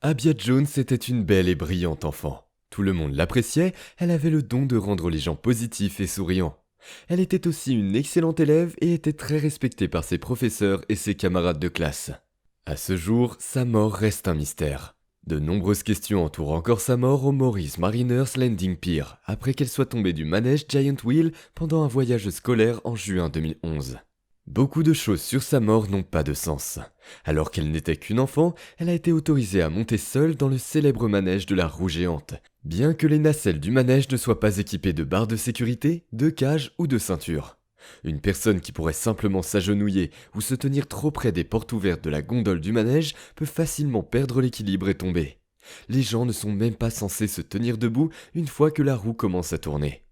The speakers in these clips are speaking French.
Abia Jones était une belle et brillante enfant. Tout le monde l'appréciait, elle avait le don de rendre les gens positifs et souriants. Elle était aussi une excellente élève et était très respectée par ses professeurs et ses camarades de classe. À ce jour, sa mort reste un mystère. De nombreuses questions entourent encore sa mort au Maurice Mariners Landing Pier, après qu'elle soit tombée du manège Giant Wheel pendant un voyage scolaire en juin 2011. Beaucoup de choses sur sa mort n'ont pas de sens. Alors qu'elle n'était qu'une enfant, elle a été autorisée à monter seule dans le célèbre manège de la roue géante, bien que les nacelles du manège ne soient pas équipées de barres de sécurité, de cages ou de ceintures. Une personne qui pourrait simplement s'agenouiller ou se tenir trop près des portes ouvertes de la gondole du manège peut facilement perdre l'équilibre et tomber. Les gens ne sont même pas censés se tenir debout une fois que la roue commence à tourner.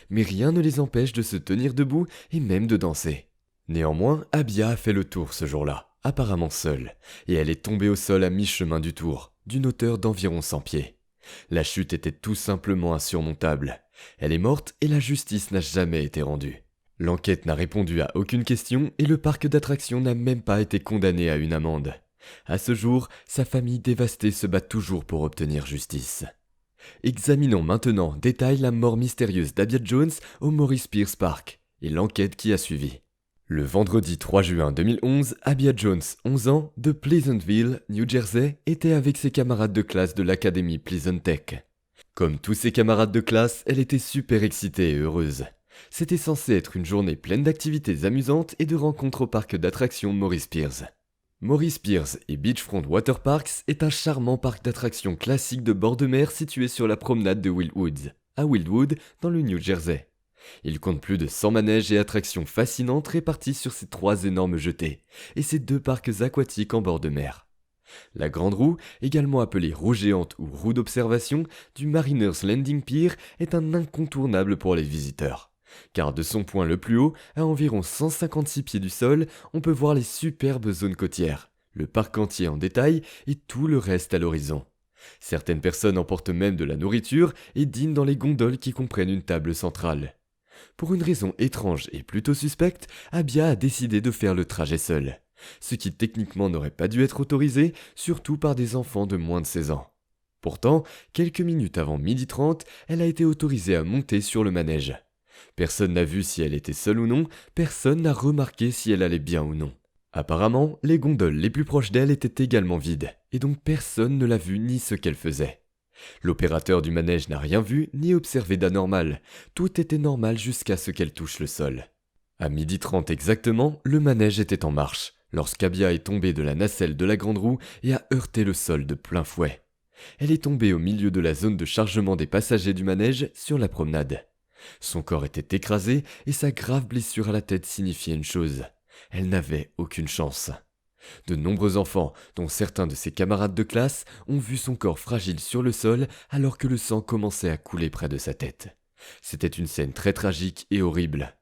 Mais rien ne les empêche de se tenir debout et même de danser. Néanmoins, Abia a fait le tour ce jour-là, apparemment seule, et elle est tombée au sol à mi-chemin du tour, d'une hauteur d'environ 100 pieds. La chute était tout simplement insurmontable. Elle est morte et la justice n'a jamais été rendue. L'enquête n'a répondu à aucune question et le parc d'attractions n'a même pas été condamné à une amende. À ce jour, sa famille dévastée se bat toujours pour obtenir justice. Examinons maintenant en détail la mort mystérieuse d'Abia Jones au Maurice Pierce Park et l'enquête qui a suivi. Le vendredi 3 juin 2011, Abia Jones, 11 ans, de Pleasantville, New Jersey, était avec ses camarades de classe de l'académie Pleasant Tech. Comme tous ses camarades de classe, elle était super excitée et heureuse. C'était censé être une journée pleine d'activités amusantes et de rencontres au parc d'attractions Maurice Pierce. Maurice Pierce et Beachfront Water Parks est un charmant parc d'attractions classique de bord de mer situé sur la promenade de Wildwoods, à Wildwood, dans le New Jersey. Il compte plus de 100 manèges et attractions fascinantes réparties sur ses 3 énormes jetées et ses 2 parcs aquatiques en bord de mer. La Grande Roue, également appelée roue géante ou roue d'observation, du Mariners Landing Pier est un incontournable pour les visiteurs. Car de son point le plus haut, à environ 156 pieds du sol, on peut voir les superbes zones côtières, le parc entier en détail et tout le reste à l'horizon. Certaines personnes emportent même de la nourriture et dînent dans les gondoles qui comprennent une table centrale. Pour une raison étrange et plutôt suspecte, Abia a décidé de faire le trajet seule, ce qui techniquement n'aurait pas dû être autorisé, surtout par des enfants de moins de 16 ans. Pourtant, quelques minutes avant 12h30, elle a été autorisée à monter sur le manège. Personne n'a vu si elle était seule ou non, personne n'a remarqué si elle allait bien ou non. Apparemment, les gondoles les plus proches d'elle étaient également vides, et donc personne ne l'a vue ni ce qu'elle faisait. L'opérateur du manège n'a rien vu ni observé d'anormal. Tout était normal jusqu'à ce qu'elle touche le sol. À 12h30 exactement, le manège était en marche, lorsqu'Abia est tombée de la nacelle de la grande roue et a heurté le sol de plein fouet. Elle est tombée au milieu de la zone de chargement des passagers du manège sur la promenade. Son corps était écrasé et sa grave blessure à la tête signifiait une chose. Elle n'avait aucune chance. De nombreux enfants, dont certains de ses camarades de classe, ont vu son corps fragile sur le sol alors que le sang commençait à couler près de sa tête. C'était une scène très tragique et horrible.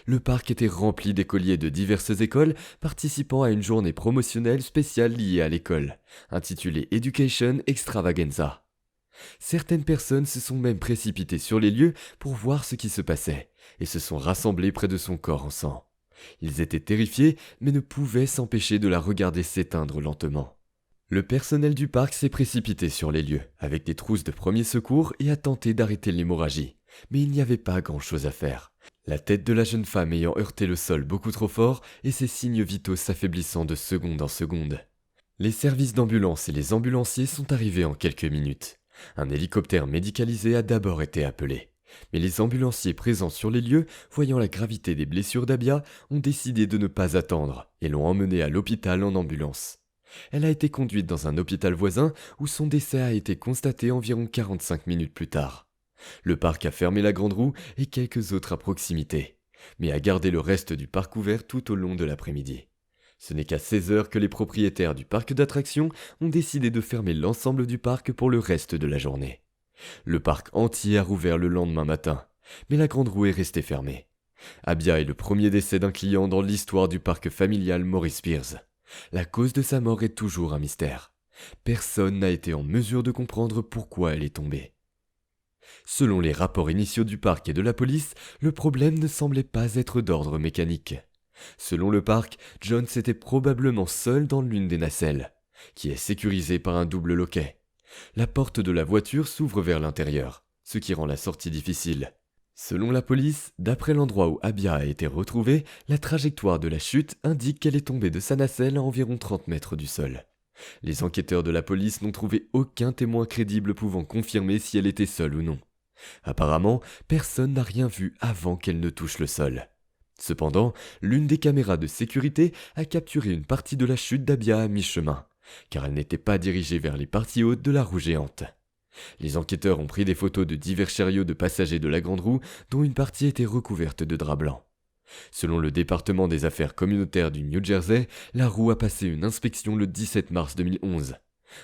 Le parc était rempli d'écoliers de diverses écoles participant à une journée promotionnelle spéciale liée à l'école, intitulée Education Extravaganza. Certaines personnes se sont même précipitées sur les lieux pour voir ce qui se passait, et se sont rassemblées près de son corps en sang. Ils étaient terrifiés, mais ne pouvaient s'empêcher de la regarder s'éteindre lentement. Le personnel du parc s'est précipité sur les lieux, avec des trousses de premiers secours et a tenté d'arrêter l'hémorragie. Mais il n'y avait pas grand-chose à faire. La tête de la jeune femme ayant heurté le sol beaucoup trop fort et ses signes vitaux s'affaiblissant de seconde en seconde. Les services d'ambulance et les ambulanciers sont arrivés en quelques minutes. Un hélicoptère médicalisé a d'abord été appelé. Mais les ambulanciers présents sur les lieux, voyant la gravité des blessures d'Abia, ont décidé de ne pas attendre et l'ont emmenée à l'hôpital en ambulance. Elle a été conduite dans un hôpital voisin où son décès a été constaté environ 45 minutes plus tard. Le parc a fermé la grande roue et quelques autres à proximité, mais a gardé le reste du parc ouvert tout au long de l'après-midi. Ce n'est qu'à 16h que les propriétaires du parc d'attractions ont décidé de fermer l'ensemble du parc pour le reste de la journée. Le parc entier a rouvert le lendemain matin, mais la grande roue est restée fermée. Abia est le premier décès d'un client dans l'histoire du parc familial Maurice Pierce. La cause de sa mort est toujours un mystère. Personne n'a été en mesure de comprendre pourquoi elle est tombée. Selon les rapports initiaux du parc et de la police, le problème ne semblait pas être d'ordre mécanique. Selon le parc, Jones était probablement seul dans l'une des nacelles, qui est sécurisée par un double loquet. La porte de la voiture s'ouvre vers l'intérieur, ce qui rend la sortie difficile. Selon la police, d'après l'endroit où Abia a été retrouvée, la trajectoire de la chute indique qu'elle est tombée de sa nacelle à environ 30 mètres du sol. Les enquêteurs de la police n'ont trouvé aucun témoin crédible pouvant confirmer si elle était seule ou non. Apparemment, personne n'a rien vu avant qu'elle ne touche le sol. Cependant, l'une des caméras de sécurité a capturé une partie de la chute d'Abia à mi-chemin, car elle n'était pas dirigée vers les parties hautes de la roue géante. Les enquêteurs ont pris des photos de divers chariots de passagers de la grande roue dont une partie était recouverte de drap blanc. Selon le département des affaires communautaires du New Jersey, la roue a passé une inspection le 17 mars 2011.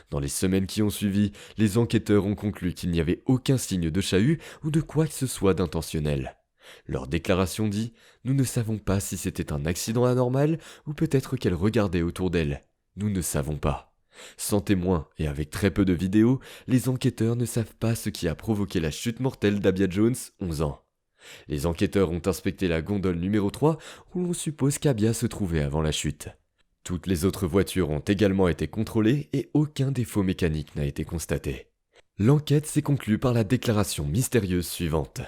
Dans les semaines qui ont suivi, les enquêteurs ont conclu qu'il n'y avait aucun signe de chahut ou de quoi que ce soit d'intentionnel. Leur déclaration dit « Nous ne savons pas si c'était un accident anormal ou peut-être qu'elle regardait autour d'elle. Nous ne savons pas. » Sans témoins et avec très peu de vidéos, les enquêteurs ne savent pas ce qui a provoqué la chute mortelle d'Abia Jones, 11 ans. Les enquêteurs ont inspecté la gondole numéro 3 où l'on suppose qu'Abia se trouvait avant la chute. Toutes les autres voitures ont également été contrôlées et aucun défaut mécanique n'a été constaté. L'enquête s'est conclue par la déclaration mystérieuse suivante.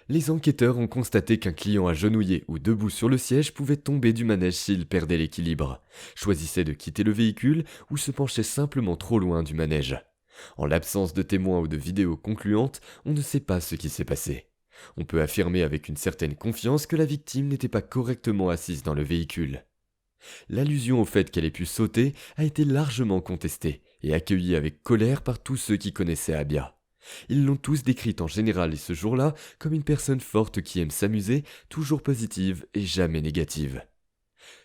Les enquêteurs ont constaté qu'un client agenouillé ou debout sur le siège pouvait tomber du manège s'il perdait l'équilibre, choisissait de quitter le véhicule ou se penchait simplement trop loin du manège. En l'absence de témoins ou de vidéos concluantes, on ne sait pas ce qui s'est passé. On peut affirmer avec une certaine confiance que la victime n'était pas correctement assise dans le véhicule. L'allusion au fait qu'elle ait pu sauter a été largement contestée et accueillie avec colère par tous ceux qui connaissaient Abia. Ils l'ont tous décrite en général et ce jour-là comme une personne forte qui aime s'amuser, toujours positive et jamais négative.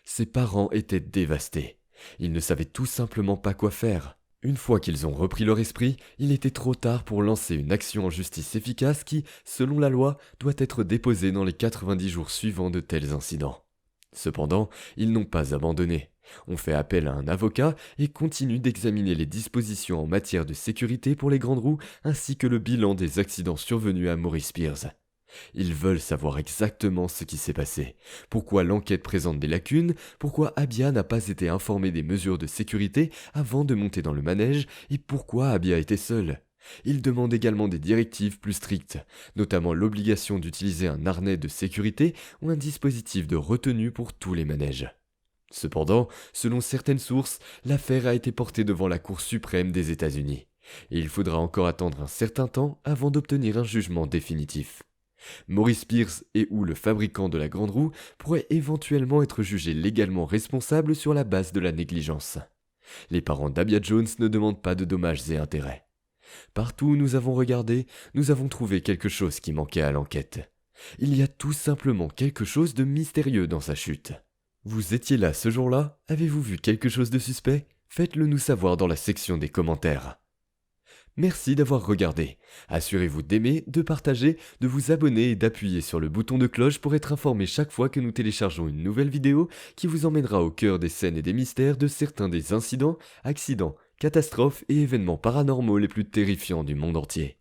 Ses parents étaient dévastés. Ils ne savaient tout simplement pas quoi faire. Une fois qu'ils ont repris leur esprit, il était trop tard pour lancer une action en justice efficace qui, selon la loi, doit être déposée dans les 90 jours suivants de tels incidents. Cependant, ils n'ont pas abandonné. On fait appel à un avocat et continue d'examiner les dispositions en matière de sécurité pour les grandes roues ainsi que le bilan des accidents survenus à Maurice Spears. Ils veulent savoir exactement ce qui s'est passé, pourquoi l'enquête présente des lacunes, pourquoi Abia n'a pas été informée des mesures de sécurité avant de monter dans le manège et pourquoi Abia était seule. Ils demandent également des directives plus strictes, notamment l'obligation d'utiliser un harnais de sécurité ou un dispositif de retenue pour tous les manèges. Cependant, selon certaines sources, l'affaire a été portée devant la Cour suprême des États-Unis, et il faudra encore attendre un certain temps avant d'obtenir un jugement définitif. Maurice Spears et ou le fabricant de la grande roue pourraient éventuellement être jugés légalement responsables sur la base de la négligence. Les parents d'Abia Jones ne demandent pas de dommages et intérêts. Partout où nous avons regardé, nous avons trouvé quelque chose qui manquait à l'enquête. Il y a tout simplement quelque chose de mystérieux dans sa chute. Vous étiez là ce jour-là? Avez-vous vu quelque chose de suspect? Faites-le nous savoir dans la section des commentaires. Merci d'avoir regardé. Assurez-vous d'aimer, de partager, de vous abonner et d'appuyer sur le bouton de cloche pour être informé chaque fois que nous téléchargeons une nouvelle vidéo qui vous emmènera au cœur des scènes et des mystères de certains des incidents, accidents, catastrophes et événements paranormaux les plus terrifiants du monde entier.